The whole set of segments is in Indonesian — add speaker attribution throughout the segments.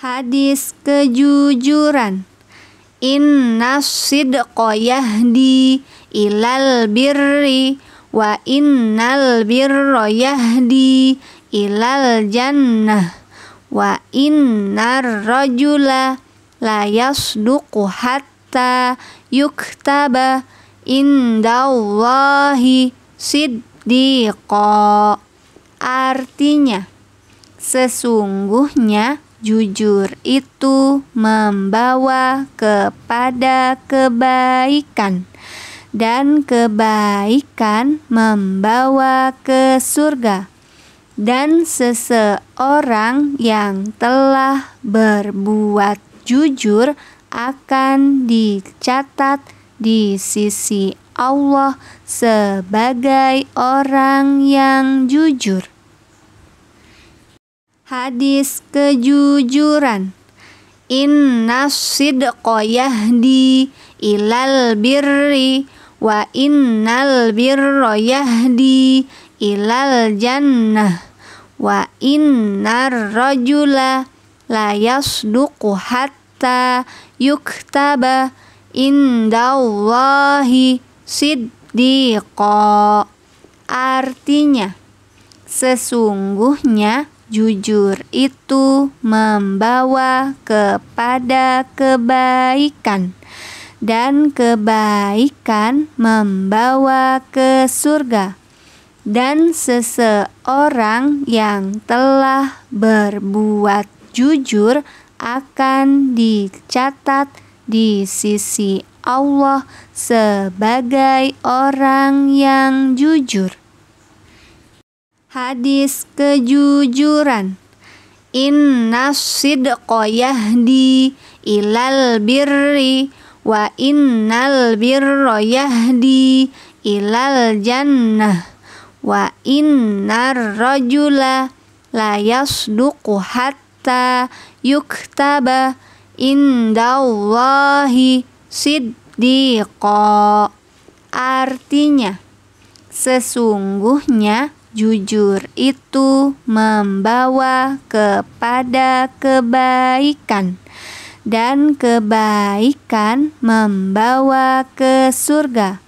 Speaker 1: Hadis kejujuran. Innas sidqa yahdi ilal birri wa innal birra yahdi ilal jannah wa innar rajula la yasduqu hatta yuktaba indallahi siddiqa. Artinya, sesungguhnya jujur itu membawa kepada kebaikan, dan kebaikan membawa ke surga. Dan seseorang yang telah berbuat jujur akan dicatat di sisi Allah sebagai orang yang jujur. Hadis kejujuran. Innas sidqa yahdi ilal birri wa innal birra yahdi ilal jannah wa innar rajula la yasduqu hatta yuktaba indallahi siddiqa. Artinya, sesungguhnya jujur itu membawa kepada kebaikan, dan kebaikan membawa ke surga. Dan seseorang yang telah berbuat jujur akan dicatat di sisi Allah sebagai orang yang jujur. Hadis kejujuran. Innas sidqa yahdi ilal birri wa innal birra yahdi ilal jannah wa innar rajula la yasduqu hatta yuktaba indallahi siddiqa. Artinya, sesungguhnya jujur itu membawa kepada kebaikan, dan kebaikan membawa ke surga.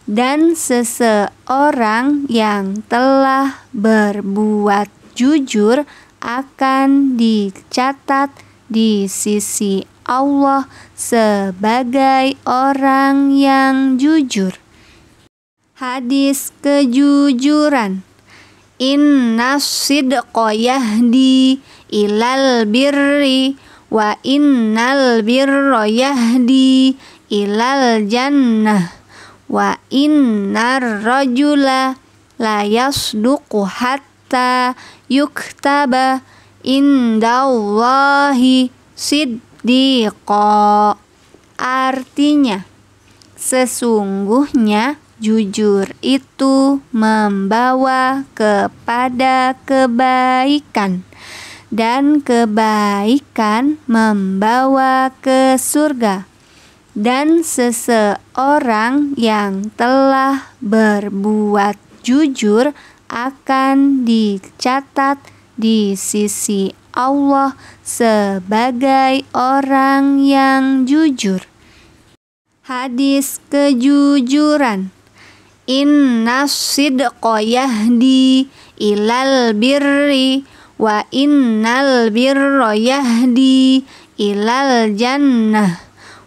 Speaker 1: Dan seseorang yang telah berbuat jujur akan dicatat di sisi Allah sebagai orang yang jujur. Hadis kejujuran. Innas sidqa yahdi ilal birri wa innal birra yahdi ilal jannah wa innar rajula la yasduqu hatta yuktaba indallahi siddiqa. Artinya, sesungguhnya jujur itu membawa kepada kebaikan, dan kebaikan membawa ke surga. Dan seseorang yang telah berbuat jujur akan dicatat di sisi Allah sebagai orang yang jujur. Hadis kejujuran. Innas sidqa yahdi ilal birri wa innal birra yahdi ilal jannah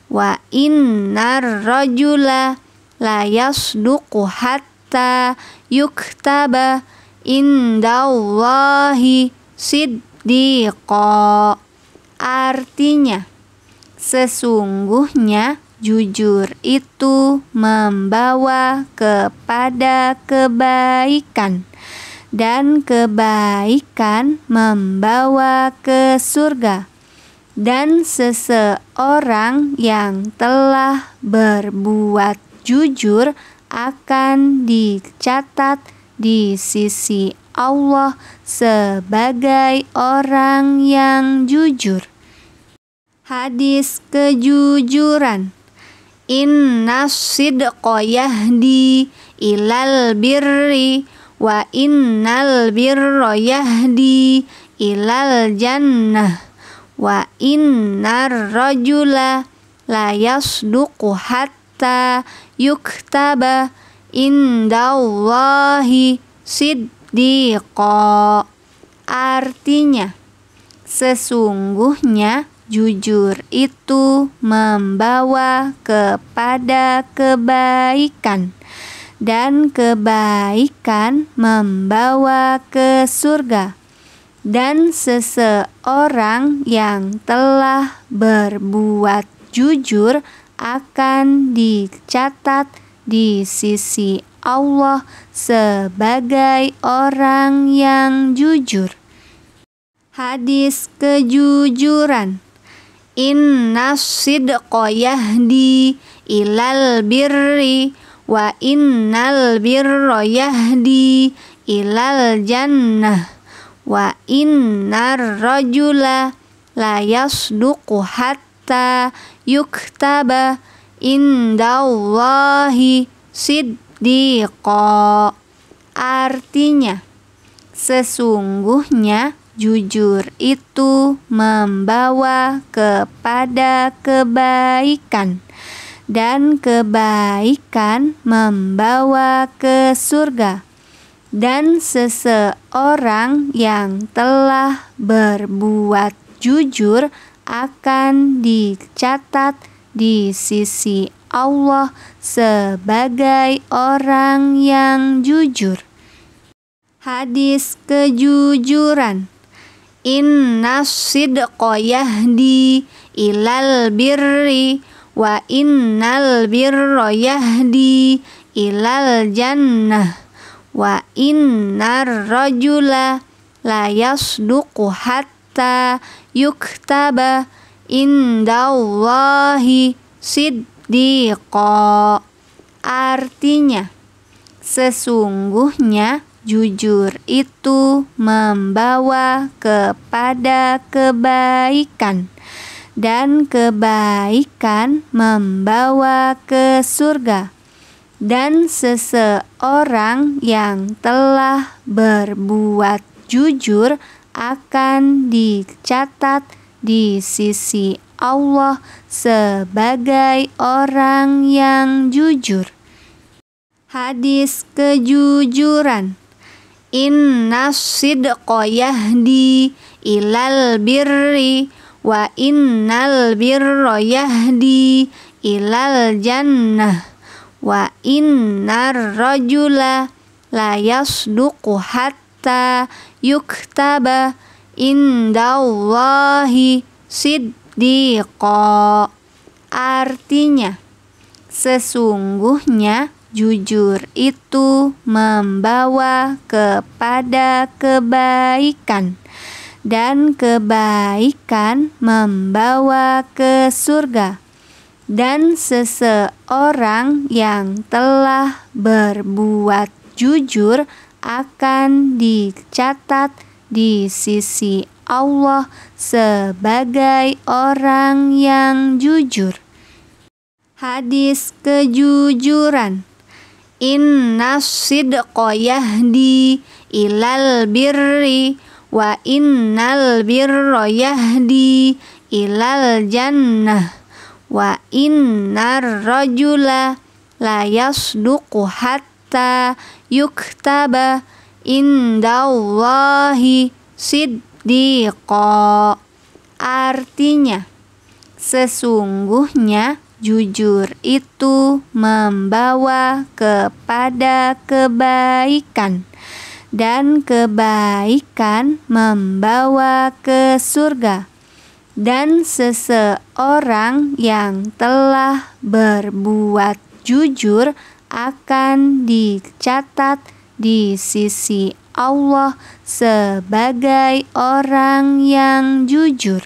Speaker 1: wa innar rajula la yasduqu hatta yuktaba indallahi siddiqa. Artinya, sesungguhnya jujur itu membawa kepada kebaikan, dan kebaikan membawa ke surga. Dan seseorang yang telah berbuat jujur akan dicatat di sisi Allah sebagai orang yang jujur. Hadis kejujuran. Innas sidqa yahdi ilal birri wa innal birra yahdi ilal jannah Wa innar rajula la yasduqu hatta yuktaba indallahi siddiqa. Artinya, sesungguhnya jujur itu membawa kepada kebaikan, dan kebaikan membawa ke surga. Dan seseorang yang telah berbuat jujur akan dicatat di sisi Allah sebagai orang yang jujur. Hadis kejujuran. Innas sidqa yahdi ilal birri wa innal birra yahdi ilal jannah wa innar rajula la yasduqu hatta yuktaba indallahi siddiqa. Artinya, sesungguhnya jujur itu membawa kepada kebaikan, dan kebaikan membawa ke surga. Dan seseorang yang telah berbuat jujur akan dicatat di sisi Allah sebagai orang yang jujur. Hadis kejujuran. Innas sidqa yahdi ilal birri wa innal birra yahdi ilal jannah wa innar rajula la yasduqu hatta yuktaba indallahi siddiqa. Artinya, sesungguhnya jujur itu membawa kepada kebaikan, dan kebaikan membawa ke surga. Dan seseorang yang telah berbuat jujur akan dicatat di sisi Allah sebagai orang yang jujur. Hadis kejujuran. Innas sidqa yahdi ilal birri wa innal birra yahdi ilal jannah wa innar rajula la yasduqu hatta yuktaba indallahi siddiqa. Artinya, sesungguhnya jujur itu membawa kepada kebaikan, dan kebaikan membawa ke surga. Dan seseorang yang telah berbuat jujur akan dicatat di sisi Allah sebagai orang yang jujur. Hadis kejujuran. Innas sidqa yahdi ilal birri wa innal birra yahdi ilal jannah wa innar rajula la yasduqu hatta yuktaba indallahi siddiqa. Artinya, sesungguhnya jujur itu membawa kepada kebaikan, dan kebaikan membawa ke surga. Dan seseorang yang telah berbuat jujur akan dicatat di sisi Allah sebagai orang yang jujur.